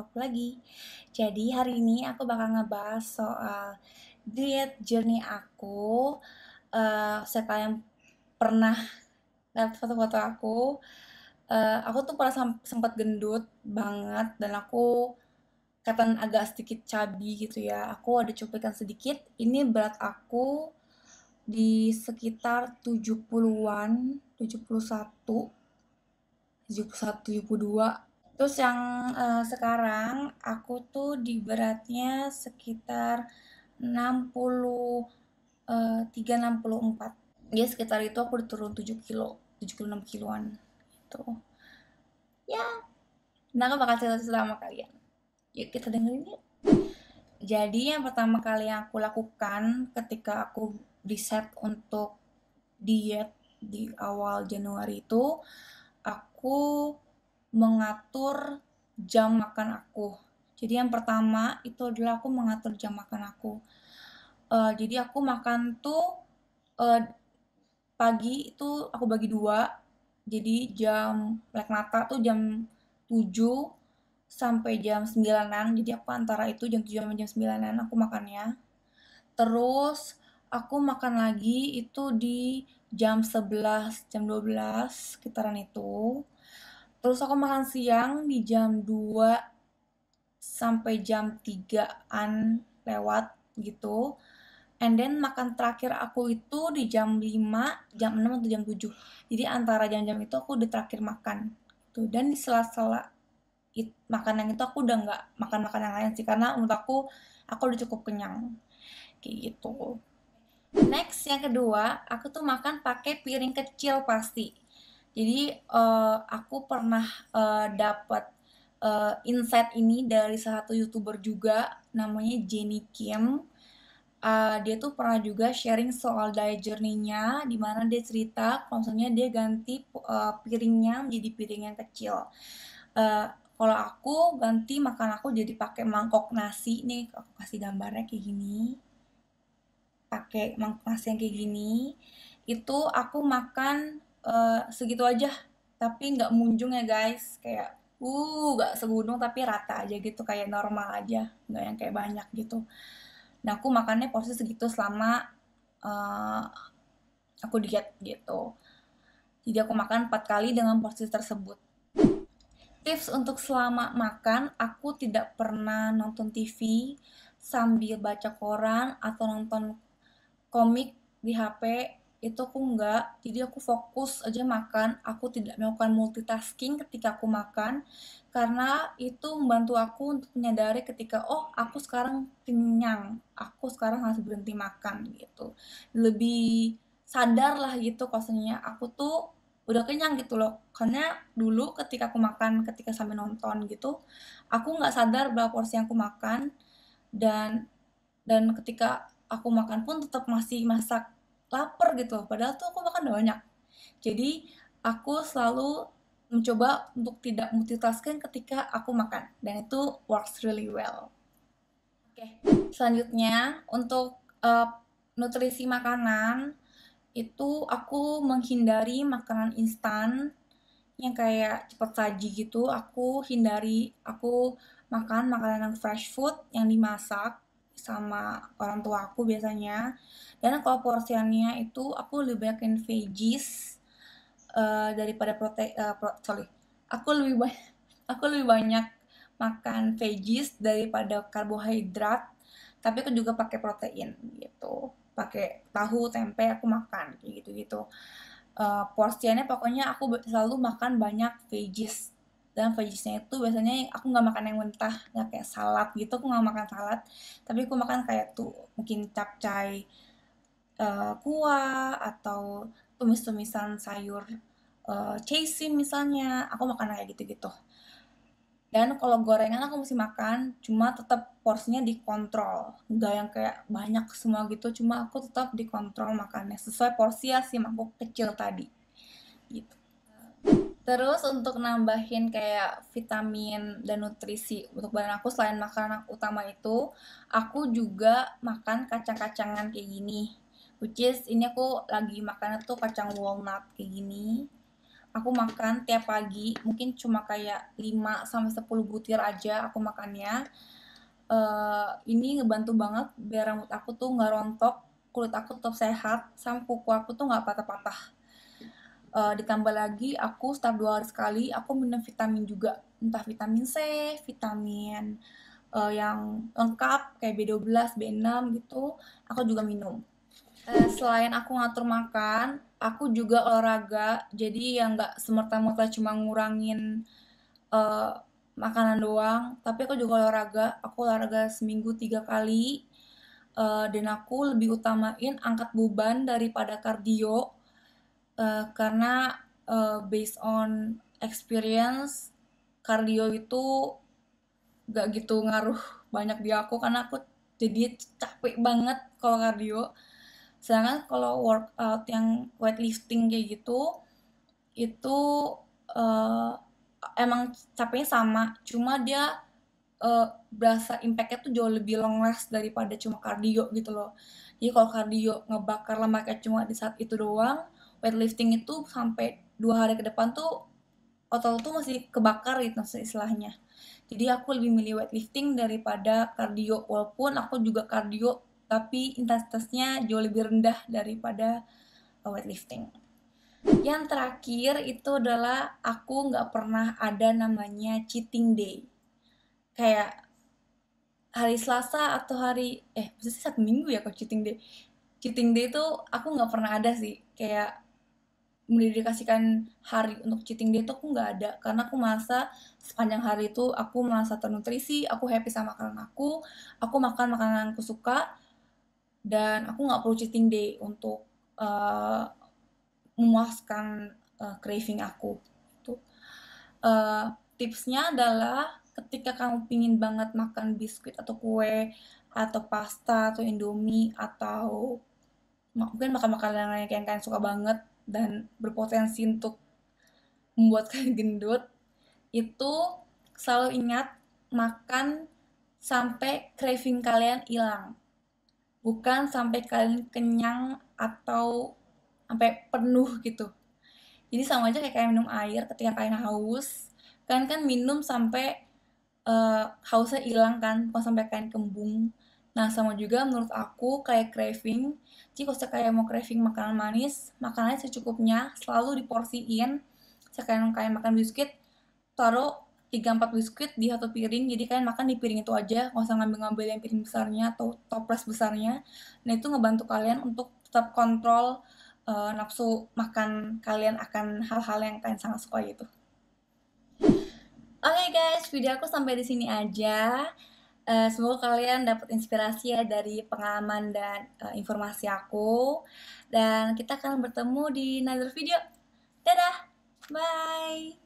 aku lagi. Jadi hari ini aku bakal ngebahas soal diet journey aku. Saya kalian pernah lihat foto-foto aku tuh pernah sempat gendut banget dan aku kelihatan agak sedikit chubby gitu ya. Aku ada cuplikan sedikit. Ini berat aku di sekitar 70-an, 71, 71, 72. Terus yang sekarang aku tuh di beratnya sekitar 63, 64. Ya sekitar itu aku udah turun 7 kilo, 76 kiloan gitu. Ya, nah aku bakal cerita sama kalian. Yuk kita dengerin yuk. Jadi yang pertama kali yang aku lakukan ketika aku decide untuk diet di awal Januari itu, aku mengatur jam makan aku. Jadi yang pertama itu adalah aku mengatur jam makan aku. Jadi aku makan tuh eh, pagi itu aku bagi dua. Jadi jam melek mata tuh jam 7 sampai jam 9-an. Jadi aku antara itu jam 7 sampai jam 9-an aku makannya. Terus aku makan lagi itu di jam 11, jam 12 sekitaran itu. Terus aku makan siang di jam 2 sampai jam 3-an lewat gitu. And then makan terakhir aku itu di jam 5, jam 6 atau jam 7. Jadi antara jam-jam itu aku udah terakhir makan. Tuh. Dan di sela-sela makan yang itu aku udah nggak makan makan yang lain sih karena menurut aku udah cukup kenyang kayak gitu. Next yang kedua, aku tuh makan pakai piring kecil pasti. Jadi aku pernah dapat insight ini dari salah satu youtuber juga namanya Jenny Kim. Dia tuh pernah juga sharing soal diet journey-nya, di mana dia cerita kalau misalnya dia ganti piringnya menjadi piring yang kecil. Eh, Kalau aku ganti makan aku jadi pakai mangkok nasi nih, aku kasih gambarnya kayak gini, pakai mangkok nasi yang kayak gini, itu aku makan segitu aja, tapi nggak munjung ya guys, kayak nggak segunung tapi rata aja gitu, kayak normal aja, nggak yang kayak banyak gitu. Nah aku makannya porsi segitu selama uh, aku diet gitu. Jadi aku makan 4 kali dengan porsi tersebut. Tips untuk selama makan, aku tidak pernah nonton TV sambil baca koran atau nonton komik di HP. Itu aku enggak. Jadi aku fokus aja makan. Aku tidak melakukan multitasking ketika aku makan. Karena itu membantu aku untuk menyadari ketika, oh aku sekarang kenyang. Aku sekarang harus berhenti makan gitu. Lebih sadar lah gitu kosnya aku tuh udah kenyang gitu loh. Karena dulu ketika aku makan, ketika sambil nonton gitu, aku nggak sadar berapa porsi yang aku makan. Dan dan ketika aku makan pun tetap masih masak lapar gitu, padahal tuh aku makan udah banyak. Jadi aku selalu mencoba untuk tidak multitasking ketika aku makan, dan itu works really well. Oke, selanjutnya untuk nutrisi makanan itu aku menghindari makanan instan yang kayak cepet saji gitu. Aku hindari, aku makan makanan yang fresh food yang dimasak sama orang tua aku biasanya. Dan kalau porsiannya itu aku lebih banyakin veggies daripada sorry, aku lebih banyak aku lebih banyak makan veggies daripada karbohidrat, tapi aku juga pakai protein gitu, pakai tahu tempe aku makan kayak gitu gitu. Porsiannya pokoknya aku selalu makan banyak veggies, dan veggiesnya itu biasanya aku nggak makan yang mentah, nggak kayak salad gitu, aku nggak makan salad, tapi aku makan kayak tuh mungkin capcay, kuah, atau tumis-tumisan sayur, chasing misalnya, aku makan kayak gitu-gitu. Dan kalau gorengan aku mesti makan, cuma tetap porsinya dikontrol, nggak yang kayak banyak semua gitu, cuma aku tetap dikontrol makannya sesuai porsi ya si mangkuk kecil tadi gitu. Terus untuk nambahin kayak vitamin dan nutrisi untuk badan aku selain makanan utama itu, aku juga makan kacang-kacangan kayak gini. Which is ini aku lagi makan tuh kacang walnut kayak gini. aku makan tiap pagi, mungkin cuma kayak 5 sampai 10 butir aja aku makannya. Ini ngebantu banget biar rambut aku tuh nggak rontok, kulit aku tetap sehat, sama kuku aku tuh nggak patah-patah. Ditambah lagi aku setiap 2 hari sekali aku minum vitamin juga, entah vitamin C, vitamin yang lengkap kayak B12, B6 gitu, aku juga minum. Selain aku ngatur makan, aku juga olahraga, jadi yang nggak semerta-merta cuma ngurangin eh, makanan doang, tapi aku juga olahraga. Aku olahraga seminggu 3 kali, dan aku lebih utamain angkat beban daripada kardio, karena based on experience, kardio itu gak gitu ngaruh banyak di aku karena aku jadi capek banget kalau kardio. Sedangkan kalau workout yang weightlifting kayak gitu, itu eh, emang capeknya sama, cuma dia berasa impactnya tuh jauh lebih long last daripada cuma kardio gitu loh. Jadi kalau kardio ngebakar lemaknya cuma di saat itu doang, weightlifting itu sampai 2 hari ke depan tuh otot tuh masih kebakar gitu istilahnya. Jadi aku lebih milih weightlifting daripada kardio, walaupun aku juga kardio tapi intensitasnya jauh lebih rendah daripada weightlifting. Yang terakhir itu adalah aku nggak pernah ada namanya cheating day. Kayak hari Selasa atau maksudnya satu minggu ya kalau cheating day. Cheating day itu aku nggak pernah ada sih. Kayak mendedikasikan hari untuk cheating day itu aku nggak ada, karena aku merasa sepanjang hari itu aku merasa ternutrisi, aku happy sama makanan aku makan makanan yang aku suka, dan aku nggak perlu cheating day untuk uh, memuaskan craving aku itu. uh, Tipsnya adalah ketika kamu pingin banget makan biskuit atau kue atau pasta atau indomie atau mungkin makan makanan yang kalian suka banget dan berpotensi untuk membuat kalian gendut, itu selalu ingat makan sampai craving kalian hilang, bukan sampai kalian kenyang atau sampai penuh gitu. Jadi sama aja kayak kalian minum air, ketika kalian haus, kalian kan minum sampai hausnya hilang kan, bukan sampai kalian kembung. Nah, sama juga menurut aku kayak craving. Jadi kalau kayak mau craving makanan manis, makanannya secukupnya, selalu diporsiin. Sekalian kalian makan biskuit, taruh 3-4 biskuit di satu piring, jadi kalian makan di piring itu aja, nggak usah ngambil-ngambil yang piring besarnya atau toples besarnya. Nah, itu ngebantu kalian untuk tetap kontrol nafsu makan kalian akan hal-hal yang kalian sangat suka gitu. Oke guys, video aku sampai di sini aja. Semoga kalian dapat inspirasi ya dari pengalaman dan informasi aku. Dan kita akan bertemu di another video. Dadah, bye.